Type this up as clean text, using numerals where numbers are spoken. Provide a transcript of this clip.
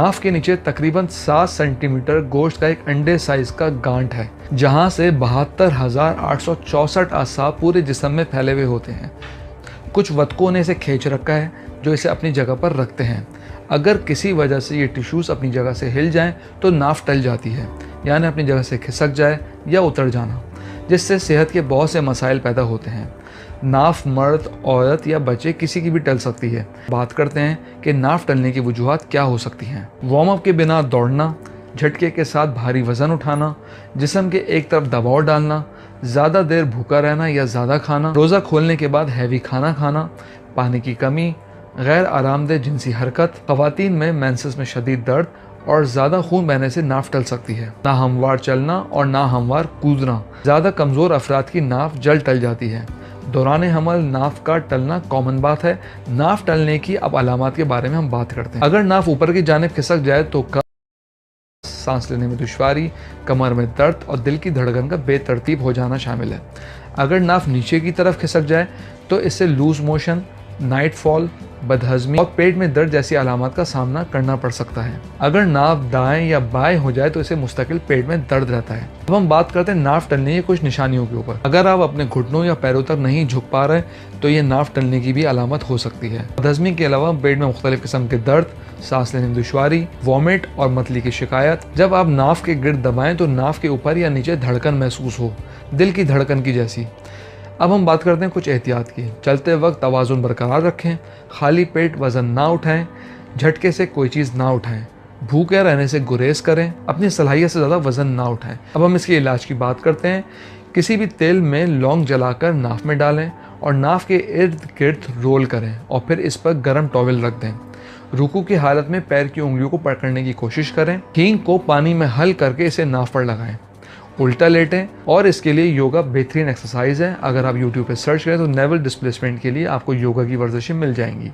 नाफ के नीचे तकरीबन 7 सेंटीमीटर गोश्त का एक अंडे साइज का गांठ है, जहां से 72,864 आसाब पूरे जिस्म में फैले हुए होते हैं। कुछ वतकों ने इसे खींच रखा है जो इसे अपनी जगह पर रखते हैं। अगर किसी वजह से ये टिश्यूज़ अपनी जगह से हिल जाएं तो नाफ टल जाती है, यानी अपनी जगह से खिसक जाए या उतर जाना, जिससे सेहत के बहुत से मसाइल पैदा होते हैं। नाफ मर्द, औरत या बच्चे किसी की भी टल सकती है। बात करते हैं कि नाफ टलने की वजूहात क्या हो सकती हैं। वार्म अप के बिना दौड़ना, झटके के साथ भारी वज़न उठाना, जिस्म के एक तरफ दबाव डालना, ज़्यादा देर भूखा रहना या ज़्यादा खाना, रोज़ा खोलने के बाद हैवी खाना खाना, पानी की कमी, गैर आरामदेह जिनसी हरकत, ख़वातीन में मेंसेस में शदीद दर्द और ज़्यादा खून बहने से नाफ टल सकती है। नाहमवार चलना और नाहमवार कूदना, ज़्यादा कमज़ोर अफराद की नाफ जल्द टल जाती है। दौरान हमल नाफ का टलना कॉमन बात है। नाफ टलने की अब अलामात के बारे में हम बात करते हैं। अगर नाफ ऊपर की जानिब खिसक जाए तो सांस लेने में दुश्वारी, कमर में दर्द और दिल की धड़कन का बेतरतीब हो जाना शामिल है। अगर नाफ नीचे की तरफ खिसक जाए तो इससे लूज मोशन, नाइट फॉल, बदहज़मी और पेट में दर्द जैसी अलामत का सामना करना पड़ सकता है। अगर नाफ दाएं या बाएं हो जाए तो इसे मुस्तकिल पेट में दर्द रहता है। अब हम बात करते हैं नाफ टलने की कुछ निशानियों के ऊपर। अगर आप अपने घुटनों या पैरों तक नहीं झुक पा रहे तो ये नाफ टलने की भी अलामत हो सकती है। बदहज़मी के अलावा पेट में मुख्तलिफ किस्म के दर्द, सांस लेने में दुश्वारी, वॉमिट और मतली की शिकायत। जब आप नाफ के गिर्द दबाएं तो नाफ के ऊपर या नीचे धड़कन महसूस हो, दिल की धड़कन की जैसी। अब हम बात करते हैं कुछ एहतियात की। चलते वक्त तवाज़ुन बरकरार रखें, खाली पेट वज़न ना उठाएं, झटके से कोई चीज़ ना उठाएं, भूखे रहने से गुरेज करें, अपनी सलाहियत से ज़्यादा वज़न ना उठाएं। अब हम इसके इलाज की बात करते हैं। किसी भी तेल में लौंग जलाकर नाफ में डालें और नाफ के इर्द गिर्द रोल करें और फिर इस पर गर्म टॉवल रख दें। रुकू की हालत में पैर की उंगलियों को पकड़ने की कोशिश करें। हींग को पानी में हल करके इसे नाफ पर लगाएं। उल्टा लेटें और इसके लिए योगा बेहतरीन एक्सरसाइज है। अगर आप YouTube पे सर्च करें तो नेवल डिस्प्लेसमेंट के लिए आपको योगा की वर्जिशें मिल जाएंगी।